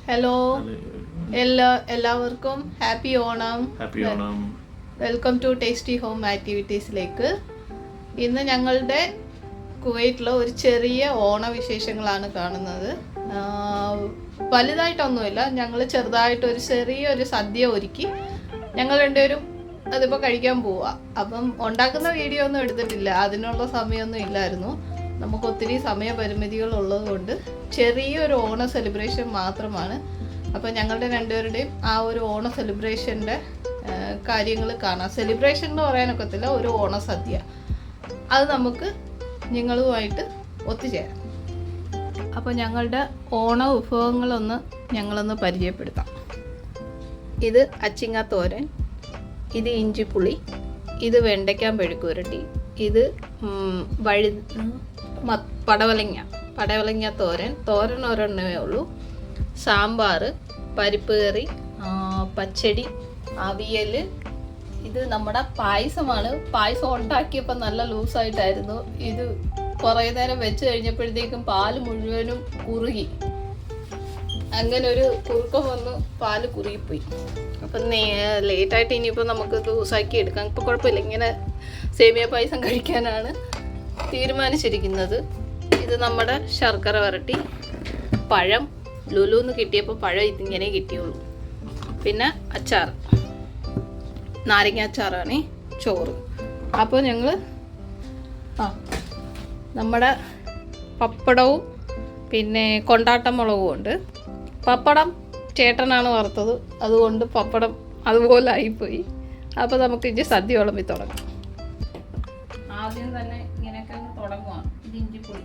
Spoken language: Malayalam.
ഹലോ എല്ലാവർക്കും happy Onam. Welcome to tasty home ആക്ടിവിറ്റീസിലേക്ക്. ഇന്ന് ഞങ്ങളുടെ കുവൈറ്റിലെ ഒരു ചെറിയ ഓണവിശേഷങ്ങളാണ് കാണുന്നത്. വലുതായിട്ടൊന്നുമില്ല, ഞങ്ങൾ ചെറുതായിട്ടൊരു ചെറിയൊരു സദ്യ ഒരുക്കി ഞങ്ങൾ രണ്ടുപേരും അതിപ്പോൾ കഴിക്കാൻ പോവുക. അപ്പം ഉണ്ടാക്കുന്ന വീഡിയോ ഒന്നും എടുത്തിട്ടില്ല, അതിനുള്ള സമയമൊന്നും ഇല്ലായിരുന്നു. നമുക്ക് ഒത്തിരി സമയപരിമിതികൾ ഉള്ളത് കൊണ്ട് ചെറിയൊരു ഓണ സെലിബ്രേഷൻ മാത്രമാണ്. അപ്പോൾ ഞങ്ങളുടെ രണ്ടുപേരുടെയും ആ ഒരു ഓണ സെലിബ്രേഷൻ്റെ കാര്യങ്ങൾ കാണാം. സെലിബ്രേഷൻ എന്ന് പറയാനൊക്കത്തില്ല, ഒരു ഓണസദ്യ. അത് നമുക്ക് നിങ്ങളുമായിട്ട് ഒത്തുചേരാം. അപ്പോൾ ഞങ്ങളുടെ ഓണ വിഭവങ്ങളൊന്ന് ഞങ്ങളൊന്ന് പരിചയപ്പെടുത്താം. ഇത് അച്ചിങ്ങ തോരൻ, ഇത് ഇഞ്ചിപ്പുളി, ഇത് വെണ്ടയ്ക്ക മെഴുക്കുവരട്ടി, ഇത് പടവലങ്ങ തോരൻ ഒരെണ്ണമേ ഉള്ളൂ, സാമ്പാർ, പരിപ്പ് കറി, പച്ചടി, അവിയൽ. ഇത് നമ്മുടെ പായസമാണ്. പായസം ഉണ്ടാക്കിയപ്പോൾ നല്ല ലൂസായിട്ടായിരുന്നു. ഇത് കുറേ നേരം വെച്ച് കഴിഞ്ഞപ്പോഴത്തേക്കും പാല് മുഴുവനും കുറുകി, അങ്ങനെ ഒരു കുറുക്കം വന്ന് പാല് കുറുകിപ്പോയി. അപ്പം ലേറ്റായിട്ട് ഇനിയിപ്പോൾ നമുക്ക് ലൂസാക്കി എടുക്കാം. ഇപ്പോൾ കുഴപ്പമില്ല, ഇങ്ങനെ സേമിയ പായസം കഴിക്കാനാണ് തീരുമാനിച്ചിരിക്കുന്നത്. ഇത് നമ്മുടെ ശർക്കര വരട്ടി, പഴം ലുലുന്ന് കിട്ടിയപ്പോൾ പഴം ഇതിങ്ങനെ കിട്ടിയുള്ളൂ. പിന്നെ അച്ചാർ, നാരങ്ങ അച്ചാറാണ്, ചോറ്. അപ്പോൾ ഞങ്ങൾ നമ്മുടെ പപ്പടവും പിന്നെ കൊണ്ടാട്ടം മുളകും ഉണ്ട്. പപ്പടം ചേട്ടനാണ് വറുത്തത്, അതുകൊണ്ട് പപ്പടം അതുപോലെ ആയിപ്പോയി. അപ്പോൾ നമുക്ക് ഇഞ്ചി സദ്യ വിളമ്പി തുടങ്ങാം. ആദ്യം തന്നെ ഇങ്ങനെയൊക്കെ അങ്ങ് തുടങ്ങുവാണ്. ഇത് ഇഞ്ചിപ്പൊടി,